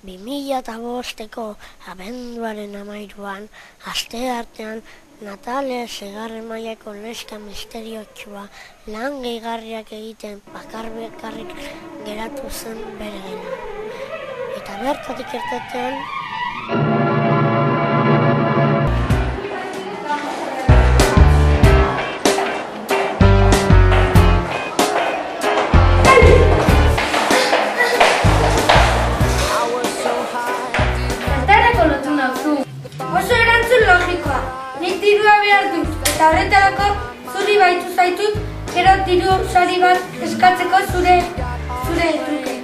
2005ko abenduaren 13an, asteartean, Natalia seigarren mailako neska misteriotsua lan gehigarriak egiten bakarrik geratu zen bere gelan. Eta bertatik irtetean, oso erantzun logikoa. Nik dirua behar dut, eta horretarako zuri baitu zaitut, gero diru sari bat eskatzeko zure truke.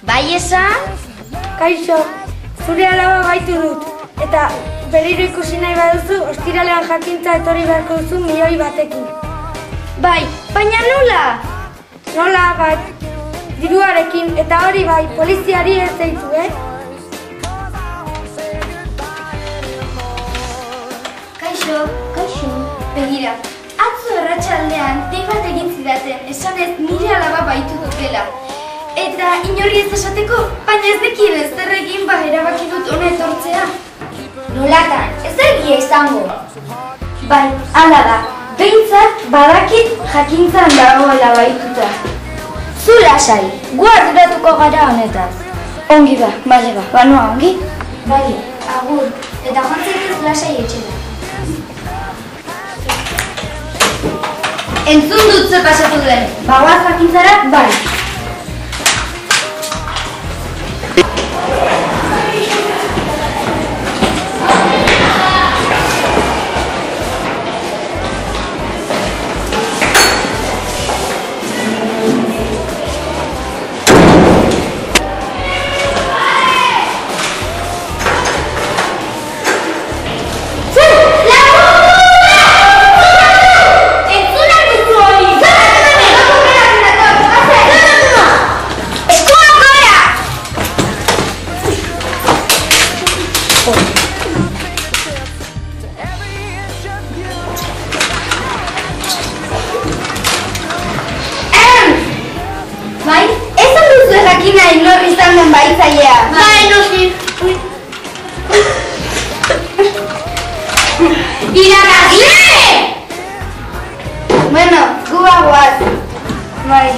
Bai esan? Kaixo, zure alaba baitu dut, eta berriro ikusi nahi baduzu, ostiralean jakintza etorri beharko duzu 1.000.000 batekin. Bai, baina nola? Nola bat, diruarekin, eta hori bai, poliziari ez deitu, Kaixo, begira. Atzo arratsaldean dei bat egin zidaten, esanez nire alaba baitu dutela. Eta inori ez esateko, baina ez nekien ez zer egin erabaki dut hona etortzea. Nolatan, ez egia izango. Bai, hala da. Behintzat badakit jakintzan dagoela baituta. Zu lasai, gu arduratuko gara honetaz. Ongi ba, bale ba, banoa ongi? Bale, agur, eta jontzaitez lasai etxera. Entzun dut ze pasatu den, bagoaz jakintzara, bai. Bai, esan duzu jakin nahi nor izan den baitzailea. Bai, noski. Irakasle! Bueno, gu bagoaz. Bai.